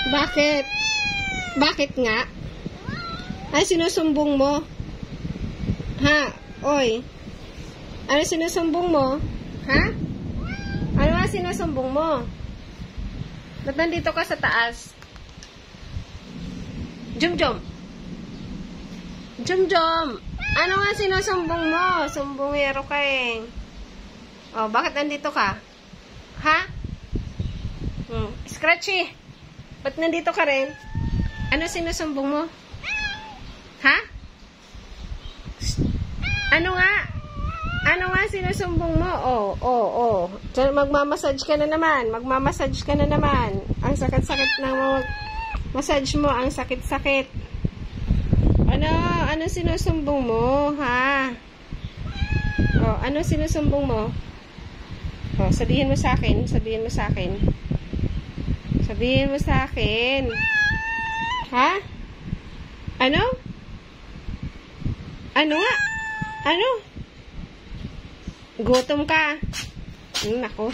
Bakit? Bakit nga? Ay, sinusumbong mo? Ha? Oy. Ano sinusumbong mo? Ha? Ano nga sinusumbong mo? Ba't nandito ka sa taas? Jum-jum. Jum-jum. Ano nga sinusumbong mo? Sumbongero ka eh. Oh, bakit nandito ka? Ha? Scratchy. Ba't nandito ka rin? Ano sinusumbong mo? Ha? Ano nga? Ano nga sinusumbong mo? Oh. Magmamassage ka na naman. Magmamassage ka na naman. Ang sakit-sakit ng massage mo. Ang sakit-sakit. Ano sinusumbong mo? Ha? Oh, ano sinusumbong mo? Oh, sabihin mo sa akin. Sabihin mo sa akin. Sabihin mo sa akin. Ha? Ano? Ano nga? Ano? Gutom ka. Nako,